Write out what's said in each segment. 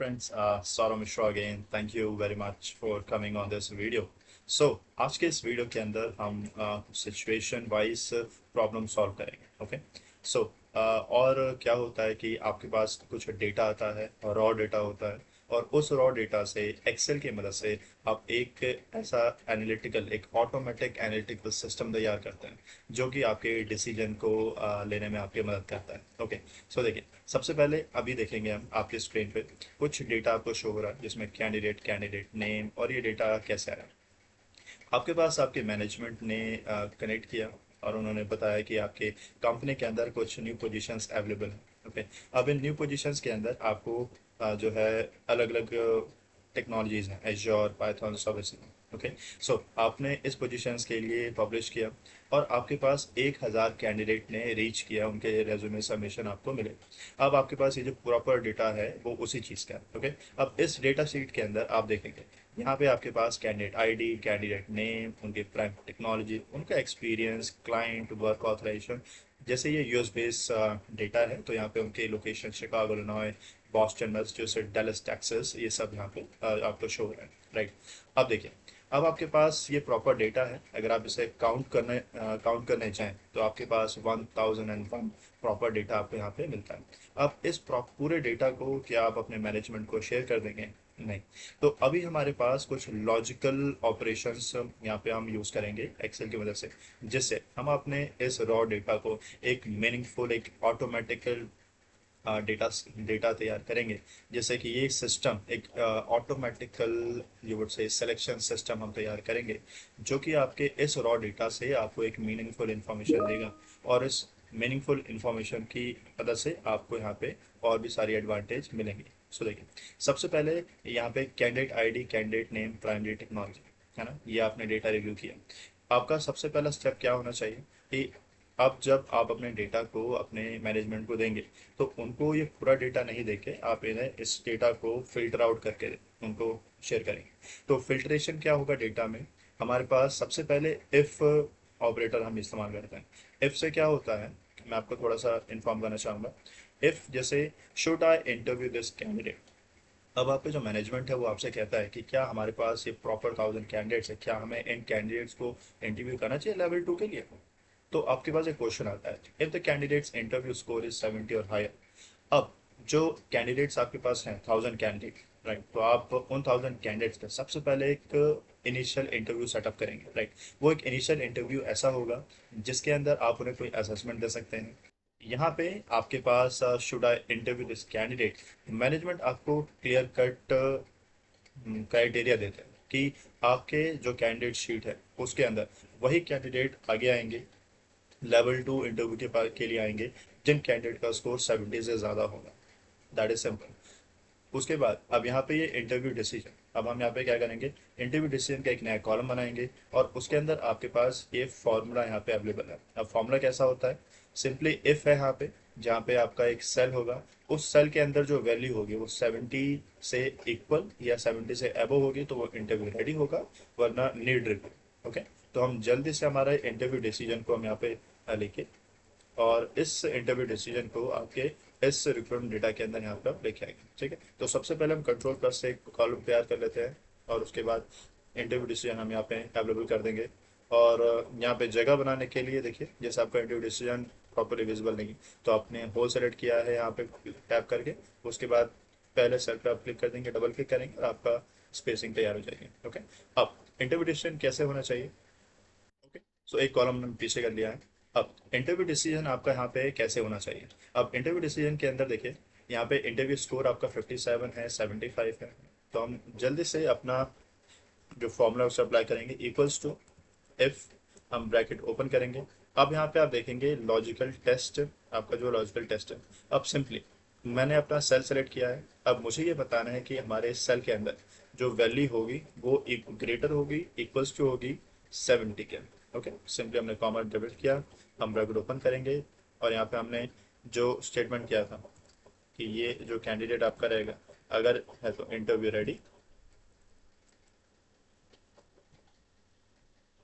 Friends, Saurav Mishra again. Thank you very much for coming on this video. So आज के इस video के अंदर हम सिचुएशन वाइज प्रॉब्लम सॉल्व करेंगे. ओके. सो और क्या होता है कि आपके पास कुछ डेटा आता है, रॉ डेटा होता है, और उस रॉ डेटा से एक्सेल की मदद से आप एक ऐसा एक ऑटोमेटिक एनालिटिकल सिस्टम तैयार करते हैं जो कि आपके डिसीजन को लेने में आपकी मदद करता है. ओके. सो देखिए, सबसे पहले अभी देखेंगे हम आपके स्क्रीन पे कुछ डेटा आपको शो हो रहा है जिसमें कैंडिडेट नेम और ये डेटा कैसे आया. आपके पास आपके मैनेजमेंट ने कनेक्ट किया और उन्होंने बताया कि आपके कंपनी के अंदर कुछ न्यू पोजीशंस अवेलेबल हैं. ओके. अब इन न्यू पोजीशंस के अंदर आपको जो है अलग अलग टेक्नोलॉजीज हैं, एज्योर, पाइथन, सर्विस. ओके. सो आपने इस पोजीशंस के लिए पब्लिश किया और आपके पास 1,000 कैंडिडेट ने रीच किया, उनके रेज्यूमे सबमिशन आपको मिले. अब आपके पास ये जो प्रॉपर डेटा है वो उसी चीज़ का है. ओके. अब इस डेटा शीट के अंदर आप देखेंगे यहाँ पे आपके पास कैंडिडेट आईडी, कैंडिडेट नेम, उनके प्राइम टेक्नोलॉजी, उनका एक्सपीरियंस, क्लाइंट, वर्क ऑथराइजेशन. जैसे ये यूएस बेस डेटा है तो यहाँ पे उनके location Chicago, Illinois, Boston, Massachusetts, Dallas, Texas, ये सब यहाँ पे आपको शो हो रहा है. राइट. अब देखिए, अब आपके पास ये प्रॉपर डेटा है. अगर आप इसे काउंट करने चाहें तो आपके पास 1001 प्रॉपर डेटा आपको यहाँ पे मिलता है. अब इस पूरे डेटा को क्या आप अपने मैनेजमेंट को शेयर कर देंगे? नहीं. तो अभी हमारे पास कुछ लॉजिकल ऑपरेशंस यहाँ पे हम यूज़ करेंगे एक्सेल की मदद से, जिससे हम अपने इस रॉ डेटा को एक मीनिंगफुल, एक ऑटोमेटिकल डेटा डेटा तैयार करेंगे. जैसे कि ये सिस्टम एक automatically you would say selection system हम तैयार करेंगे जो कि आपके इस रॉ डेटा से आपको एक मीनिंगफुल इंफॉर्मेशन देगा. और इस मीनिंगफुल इंफॉर्मेशन की मदद से आपको यहाँ पे और भी सारी एडवांटेज मिलेंगे. सो देखिए, सबसे पहले यहाँ पे candidate ID, candidate name, primary technology, है ना, ये आपने डेटा रिव्यू किया. आपका सबसे पहला स्टेप क्या होना चाहिए कि अब जब आप अपने डेटा को अपने मैनेजमेंट को देंगे तो उनको ये पूरा डेटा नहीं देके आप इन्हें इस डेटा को फिल्टर आउट करके उनको शेयर करेंगे. तो फिल्ट्रेशन क्या होगा डेटा में? हमारे पास सबसे पहले इफ ऑपरेटर हम इस्तेमाल करते हैं. इफ से क्या होता है, मैं आपको थोड़ा सा इन्फॉर्म करना चाहूँगा. इफ जैसे should I interview this candidate. अब आपका जो मैनेजमेंट है वो आपसे कहता है कि क्या हमारे पास ये प्रॉपर 1,000 कैंडिडेट्स है, क्या हमें इन कैंडिडेट्स को इंटरव्यू करना चाहिए लेवल 2 के लिए. तो आपके पास एक क्वेश्चन आता है, if the candidates interview score is 70 और हायर. अब जो कैंडिडेट्स आपके पास हैं 1,000 कैंडिडेट, राइट, तो आप उन 1,000 कैंडिडेट्स का सबसे पहले एक इनिशियल इंटरव्यू सेटअप करेंगे. राइट. वो एक इनिशियल इंटरव्यू ऐसा होगा जिसके अंदर आप उन्हें कोई असेसमेंट दे सकते हैं. यहाँ पे आपके पास should I interview this candidate, management आपको क्लियर कट क्राइटेरिया देते हैं कि आपके जो कैंडिडेट शीट है उसके अंदर वही कैंडिडेट आगे आएंगे, लेवल 2 इंटरव्यू के लिए आएंगे जिन कैंडिडेट का स्कोर 70 से ज़्यादा होगा. That is simple. उसके बाद अब यहाँ पे ये इंटरव्यू डिसीजन, अब हम यहाँ पे क्या करेंगे, इंटरव्यू डिसीजन का एक नया कॉलम बनाएंगे और उसके अंदर आपके पास ये फॉर्मूला यहाँ पे अवेलेबल है. अब फॉर्मूला कैसा होता है? सिंपली इफ है यहाँ पे, जहाँ पे आपका एक सेल होगा, उस सेल के अंदर जो वैल्यू होगी वो 70 से इक्वल या 70 से अबव होगी तो वो इंटरव्यू रेडी होगा, वरना नीड रिव्यू. ओके. तो हम जल्दी से हमारे इंटरव्यू डिसीजन को हम यहाँ पे लिखे और इस इंटरव्यू डिसीजन को आपके इस रिक्रूटमेंट डेटा के अंदर यहाँ पे आप लेके आएंगे. ठीक है. तो सबसे पहले हम कंट्रोल प्लस से एक कॉलम तैयार कर लेते हैं और उसके बाद इंटरव्यू डिसीजन हम यहाँ पे अवेलेबल कर देंगे. और यहाँ पे जगह बनाने के लिए देखिए, जैसे आपका इंटरव्यू डिसीजन प्रॉपरली विजिबल नहीं तो आपने होल सेलेक्ट किया है यहाँ पे टैप करके, उसके बाद पहले सेल पे आप क्लिक कर देंगे, डबल क्लिक करेंगे और आपका स्पेसिंग तैयार हो जाएगी. ओके. अब इंटरव्यू डिसीजन कैसे होना चाहिए? ओके. सो एक कॉलम हमने पीछे कर लिया है. अब इंटरव्यू डिसीजन आपका यहाँ पे कैसे होना चाहिए? अब इंटरव्यू डिसीजन के अंदर देखिए, यहाँ पे इंटरव्यू स्कोर आपका 57 है, 75 है. तो हम जल्दी से अपना जो फॉर्मूला उसे अप्लाई करेंगे, इक्वल्स टू इफ, हम ब्रैकेट ओपन करेंगे. अब यहाँ पे आप देखेंगे लॉजिकल टेस्ट, आपका जो लॉजिकल टेस्ट है. अब सिंपली मैंने अपना सेल सेलेक्ट किया है. अब मुझे ये बताना है कि हमारे सेल के अंदर जो वैल्यू होगी वो ग्रेटर होगी, इक्वल्स टू होगी 70 के. ओके. सिंपली हमने कॉमा डिलीट किया, हम ब्रैकेट ओपन करेंगे और यहाँ पे हमने जो स्टेटमेंट किया था कि ये जो कैंडिडेट आपका रहेगा अगर है तो interview ready.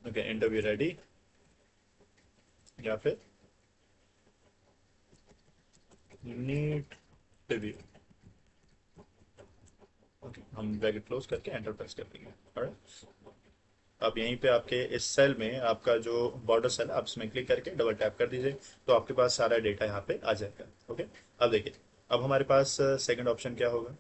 Okay. Interview ready या फिर नीट रिव्यू. ओके, हम ब्रैकेट क्लोज करके एंटर प्रेस कर देंगे। ऑलराइट, अब यहीं पे आपके इस सेल में आपका जो बॉर्डर सेल, आप इसमें क्लिक करके डबल टैप कर दीजिए, तो आपके पास सारा डेटा यहाँ पे आ जाएगा। ओके, अब देखिए, अब हमारे पास सेकंड ऑप्शन क्या होगा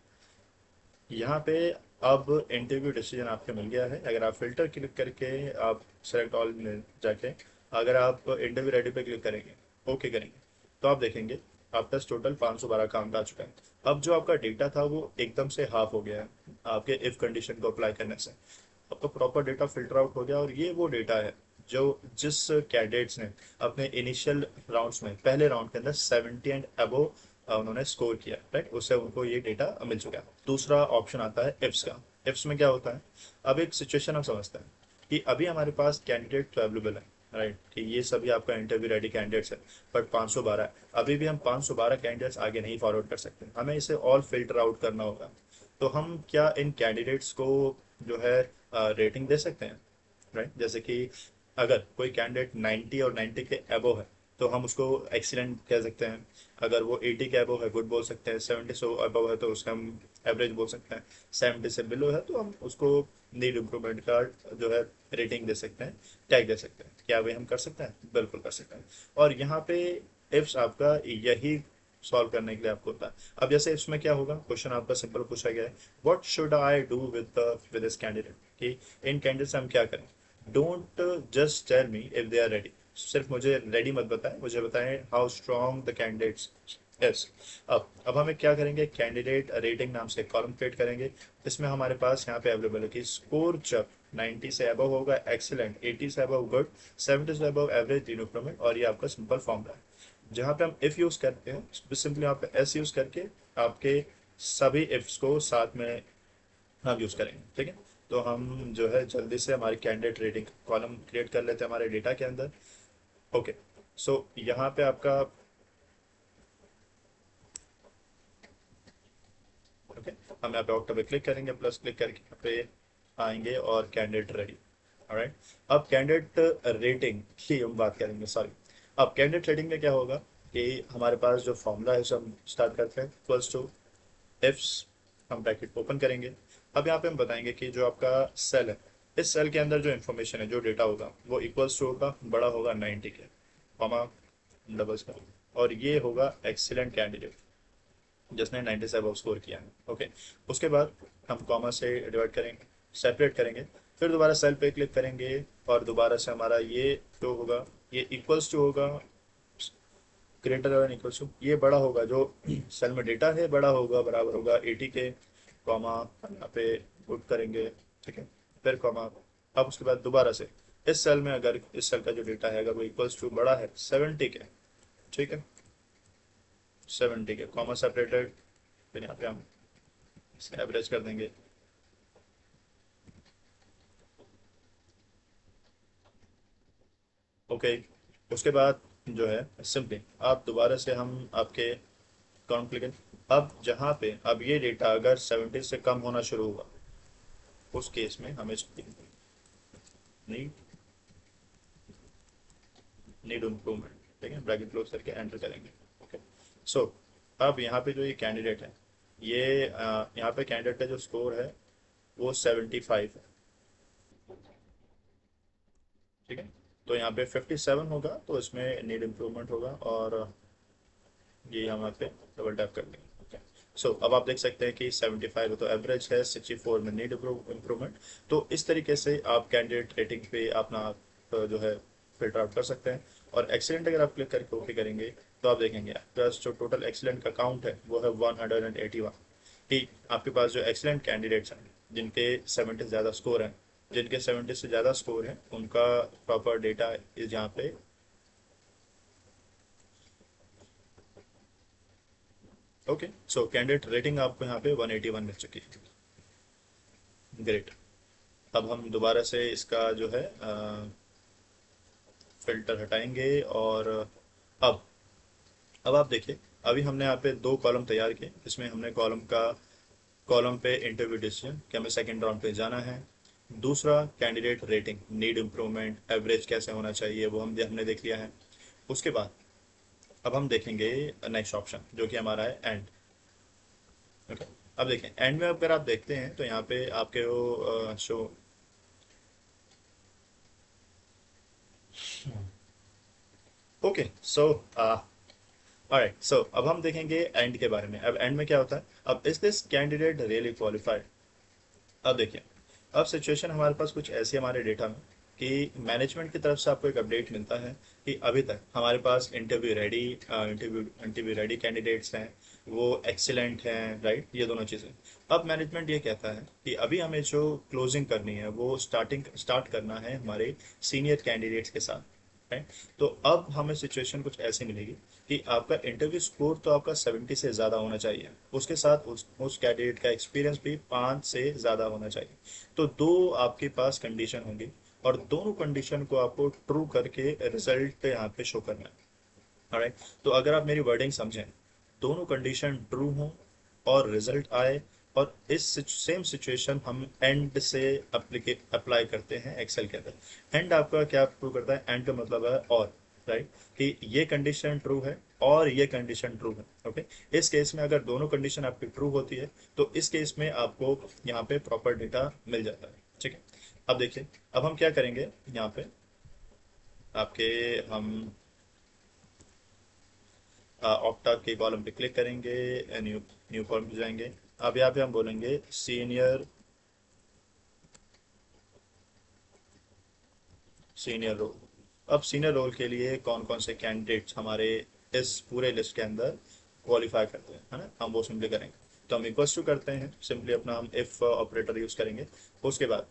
यहाँ पे। अब इंटरव्यू डिसीजन आपके मिल गया है। अगर आप फिल्टर क्लिक करके आप सेलेक्ट ऑल में जाके अगर आप इंटरव्यू रेडी पे क्लिक करेंगे, ओके करेंगे, तो आप देखेंगे आपका टोटल 512 काउंट आ चुका है। अब जो आपका डेटा था वो एकदम से हाफ हो गया है आपके इफ कंडीशन को अप्लाई करने से। आपका प्रॉपर डेटा फिल्टर आउट हो गया, और ये वो डेटा है जो जिस कैंडिडेट्स ने अपने इनिशियल राउंड्स में, पहले राउंड के अंदर 70 एंड अबो उन्होंने स्कोर किया, राइट, उससे उनको ये डेटा मिल चुका है। दूसरा ऑप्शन आता है इफ्स का। इफ्स में क्या होता है, अब एक सिचुएशन हम समझते हैं कि अभी हमारे पास कैंडिडेट तो अवेलेबल है, राइट, कि ये सभी आपका इंटरव्यू रेडी कैंडिडेट्स है, बट 512 है। अभी भी हम 512 कैंडिडेट्स आगे नहीं फॉरवर्ड कर सकते, हमें इसे ऑल फिल्टर आउट करना होगा। तो हम क्या इन कैंडिडेट्स को जो है रेटिंग दे सकते हैं, राइट। जैसे कि अगर कोई कैंडिडेट 90 और 90 के अबव है तो हम उसको एक्सीलेंट कह सकते हैं। अगर वो 80 के अबव है गुड बोल सकते हैं, 70 से अबव है तो उसका हम एवरेज बोल सकते हैं, 70 से बिलो है तो हम उसको नीड इम्प्रूवमेंट का जो है रेटिंग दे सकते हैं, टैग दे सकते हैं। क्या वे हम कर सकते हैं? बिल्कुल कर सकते हैं। और यहाँ पे इफ्स आपका यही सॉल्व करने के लिए आपको होता है। अब जैसे इसमें क्या होगा, क्वेश्चन आपका सिंपल पूछा गया है, what should I do with this candidate, कि इन कैंडिडेट से हम क्या करें। Don't just tell me if they are ready, सिर्फ मुझे रेडी मत बताएं, मुझे बताएं how strong the candidates yes. अब हमें क्या करेंगे, कैंडिडेट रेटिंग नाम से कॉलम क्रिएट करेंगे। इसमें हमारे पास यहाँ पे अवेलेबल है कि स्कोर जब 90 से अबव होगा एक्सीलेंट, 80 से अबव गुड, 70 से अबव एवरेज, तीन इम्प्रूवमेंट, और ये आपका सिंपल फॉर्मूला है। जहाँ पे हम इफ यूज करते हैं सिंपली यहाँ पे एस यूज करके आपके सभी इफ्स को साथ में हम यूज करेंगे, ठीक है। तो हम जो है जल्दी से हमारी कैंडिडेट रेटिंग कॉलम क्रिएट कर लेते हैं हमारे डेटा के अंदर। ओके, सो यहाँ पे आपका ओके, हम यहाँ पे ऑक्टा पे क्लिक करेंगे, प्लस क्लिक करके यहाँ पे आएंगे और कैंडिडेट रेडी। ऑलराइट, अब कैंडिडेट रेटिंग की हम बात करेंगे, सॉरी। अब कैंडिडेट रेटिंग में क्या होगा कि हमारे पास जो फॉर्मूला है उसे हम स्टार्ट करते हैं, इक्वल्स टू इफ्स, हम ब्रैकेट ओपन करेंगे। अब यहाँ पे हम बताएंगे कि जो आपका सेल है, इस सेल के अंदर जो इन्फॉर्मेशन है, जो डेटा होगा वो इक्वल्स टू होगा, बड़ा होगा 90 के, कॉमा डबल स्टार, और ये होगा एक्सीलेंट कैंडिडेट जिसने 90 से अबव स्कोर किया है। ओके, उसके बाद हम कॉमा से डिवाइड करेंगे, सेपरेट करेंगे, फिर दोबारा सेल पे क्लिक करेंगे, और दोबारा से हमारा ये जो होगा ये इक्वल्स टू होगा, ग्रेटर देन इक्वल्स टू, ये बड़ा होगा, जो सेल में डेटा है बड़ा होगा, बराबर होगा 80 के, कॉमा यहाँ पे पुट करेंगे, ठीक है, फिर कॉमा। अब उसके बाद दोबारा से इस सेल में, अगर इस सेल का जो डेटा है अगर वो इक्वल्स टू बड़ा है 70 के, ठीक है, 70 के, कॉमा सेपरेटेड, फिर यहाँ पे हम इसका एवरेज कर देंगे। ओके, उसके बाद जो है सिंपली आप दोबारा से हम आपके कॉन्फ्लिक्ट, अब जहाँ पे अब ये डेटा अगर 70 से कम होना शुरू हुआ, उस केस में हमें नीड नीड इम्प्रूवमेंट, ठीक है, ब्रैकेट क्लोज करके एंटर करेंगे। ओके, सो अब यहाँ पे जो ये कैंडिडेट है, ये यहाँ पे कैंडिडेट का जो स्कोर है वो 75 है, ठीक है। तो यहाँ पे 57 होगा तो इसमें नीड इम्प्रूवमेंट होगा, और ये हम यहाँ पे डबल टैप कर देंगे। ओके, सो अब आप देख सकते हैं कि 75 तो एवरेज है, 64 में नीड इम्प्रूवमेंट। तो इस तरीके से आप कैंडिडेट रेटिंग पे अपना जो है फिल्टर आउट कर सकते हैं। और एक्सीलेंट अगर आप क्लिक करके ओके करेंगे तो आप देखेंगे आपके पास जो टोटल एक्सीलेंट का काउंट है वो है 181। कि आपके पास जो एक्सीलेंट कैंडिडेट्स हैं जिनके 70 से ज़्यादा स्कोर हैं, जिनके 70 से ज़्यादा स्कोर हैं उनका प्रॉपर डेटा इस यहाँ पे। ओके, सो कैंडिडेट रेटिंग आपको यहाँ पे 181 मिल चुकी है। ग्रेट, अब हम दोबारा से इसका जो है फिल्टर हटाएंगे, और अब अब आप देखिए, अभी हमने यहाँ पे दो कॉलम तैयार किए। इसमें हमने कॉलम पे इंटरव्यू डिसीजन कि हमें सेकेंड राउंड पे जाना है, दूसरा candidate rating, need improvement, average कैसे होना चाहिए वो हमने देख लिया है। उसके बाद अब हम देखेंगे नेक्स्ट ऑप्शन जो कि हमारा है एंड। ओके, अब देखें एंड में अगर आप देखते हैं तो यहाँ पे आपके वो show okay so alright so अब हम देखेंगे एंड के बारे में। अब एंड में क्या होता है, अब is this candidate really qualified. अब देखिए, अब सिचुएशन हमारे पास कुछ ऐसी हमारे डेटा में कि मैनेजमेंट की तरफ से आपको एक अपडेट मिलता है कि अभी तक हमारे पास इंटरव्यू रेडी कैंडिडेट्स हैं, वो एक्सीलेंट हैं, राइट, ये दोनों चीज़ें। अब मैनेजमेंट ये कहता है कि अभी हमें जो क्लोजिंग करनी है वो स्टार्ट करना है हमारे सीनियर कैंडिडेट्स के साथ, राइट। तो अब हमें सिचुएशन कुछ ऐसी मिलेगी कि आपका इंटरव्यू स्कोर तो आपका 70 से ज़्यादा होना चाहिए, उसके साथ उस कैंडिडेट का एक्सपीरियंस भी 5 से ज़्यादा होना चाहिए। तो दो आपके पास कंडीशन होंगी और दोनों कंडीशन को आपको ट्रू करके रिजल्ट यहाँ पे शो करना है। ऑलराइट, तो अगर आप मेरी वर्डिंग समझें, दोनों कंडीशन ट्रू हो और रिजल्ट आए, और इस सेम सिचुएशन हम एंड से अप्लाई करते हैं एक्सेल के अंदर। एंड आपका क्या प्रूव करता है, एंड का मतलब है और, राइट, कि ये कंडीशन ट्रू है और ये कंडीशन ट्रू है। ओके, इस केस में अगर दोनों कंडीशन आपकी ट्रू होती है तो इस केस में आपको यहाँ पे प्रॉपर डेटा मिल जाता है। ठीक है, अब देखिए, अब हम क्या करेंगे यहाँ पे आपके, हम ऑक्टा के कॉलम पे क्लिक करेंगे, न्यू न्यू कॉलम पे जाएंगे। अब यहाँ पे हम बोलेंगे सीनियर रोल। अब सीनियर रोल के लिए कौन कौन से कैंडिडेट्स हमारे इस पूरे लिस्ट के अंदर क्वालिफाई करते हैं, है ना, हम वो सिंपली करेंगे। तो हम इक्वल्स टू करते हैं, सिंपली अपना हम इफ ऑपरेटर यूज करेंगे। उसके बाद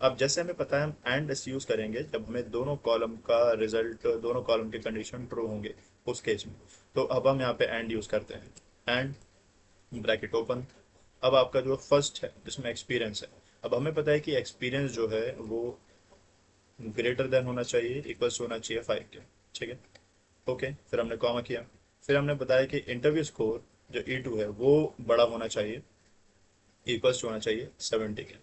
अब जैसे हमें पता है हम एंड इस यूज करेंगे जब हमें दोनों कॉलम का रिजल्ट, दोनों कॉलम के कंडीशन ट्रू होंगे उस केस में। तो अब हम यहाँ पे एंड यूज करते हैं, एंड ब्रैकेट ओपन। अब आपका जो फर्स्ट है जिसमें एक्सपीरियंस है, अब हमें पता है कि एक्सपीरियंस जो है वो ग्रेटर देन होना चाहिए, इक्वल्स होना चाहिए 5 के। ठीक है, ओके, फिर हमने कॉमा किया। फिर हमने बताया कि इंटरव्यू स्कोर जो E2 है वो बड़ा होना चाहिए, इक्वल्स होना चाहिए 70 के।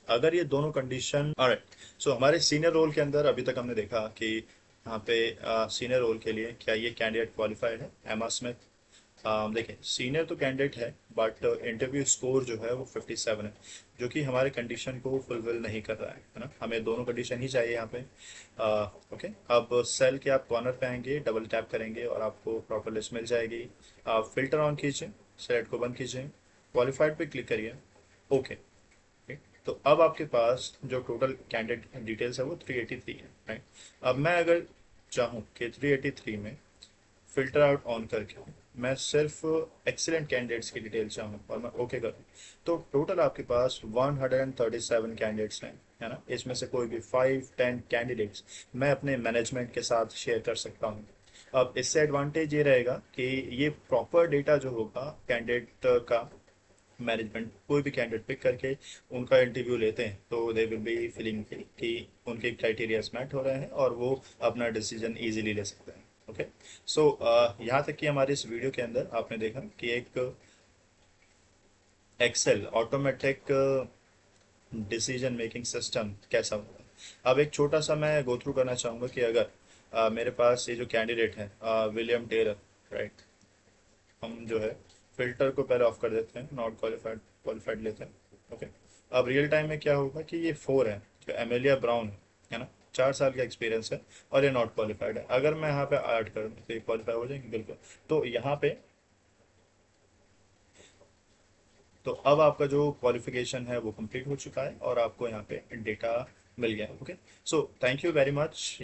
अगर ये दोनों कंडीशन, ऑलराइट, सो हमारे सीनियर रोल के अंदर अभी तक हमने देखा कि यहाँ पे सीनियर रोल के लिए क्या ये कैंडिडेट क्वालिफाइड है, एमा स्मिथ। देखिए, सीनियर तो कैंडिडेट है बट इंटरव्यू स्कोर जो है वो 57 है, जो कि हमारे कंडीशन को फुलफिल नहीं कर रहा है ना, हमें दोनों कंडीशन ही चाहिए यहाँ पे। ओके, अब सेल के आप कॉर्नर पे आएंगे, डबल टैप करेंगे और आपको प्रॉपर लिस्ट मिल जाएगी। आप फिल्टर ऑन कीजिए, सेलेक्ट को बंद कीजिए, क्वालिफाइड पे क्लिक करिए, ओके। तो अब आपके पास जो टोटल कैंडिडेट डिटेल्स है वो 383 है, राइट। अब मैं अगर चाहूँ कि 383 में फिल्टर आउट ऑन करके मैं सिर्फ एक्सीलेंट कैंडिडेट्स की डिटेल चाहूँ और मैं ओके करूँ, तो टोटल आपके पास 137 कैंडिडेट्स हैं, है ना। इसमें से कोई भी 5-10 कैंडिडेट्स मैं अपने मैनेजमेंट के साथ शेयर कर सकता हूँ। अब इससे एडवांटेज ये रहेगा कि ये प्रॉपर डेटा जो होगा कैंडिडेट का, मैनेजमेंट कोई भी कैंडिडेट पिक करके उनका इंटरव्यू लेते हैं तो दे विल बी फीलिंग कि उनके क्राइटेरियाज मैट हो रहे हैं और वो अपना डिसीजन इजीली ले सकते हैं। ओके, सो यहाँ तक कि हमारे इस वीडियो के अंदर आपने देखा कि एक excel automatic decision making system कैसा होगा। अब एक छोटा सा मैं गो थ्रू करना चाहूँगा कि अगर मेरे पास ये जो कैंडिडेट है विलियम टेलर, राइट, हम जो है फिल्टर को पहले ऑफ कर देते हैं, नॉट क्वालिफाइड क्वालिफाइड लेते हैं। ओके, अब रियल टाइम में क्या होगा कि ये 4 है, जो एमेलिया ब्राउन है ना, 4 साल का एक्सपीरियंस है और ये नॉट क्वालिफाइड है। अगर मैं यहाँ पे ऐड कर दूँ तो ये क्वालिफाई हो जाएंगे बिल्कुल। तो यहाँ पे, तो अब आपका जो क्वालिफिकेशन है वो कंप्लीट हो चुका है और आपको यहाँ पे डेटा मिल गया है। Okay, so thank you very much.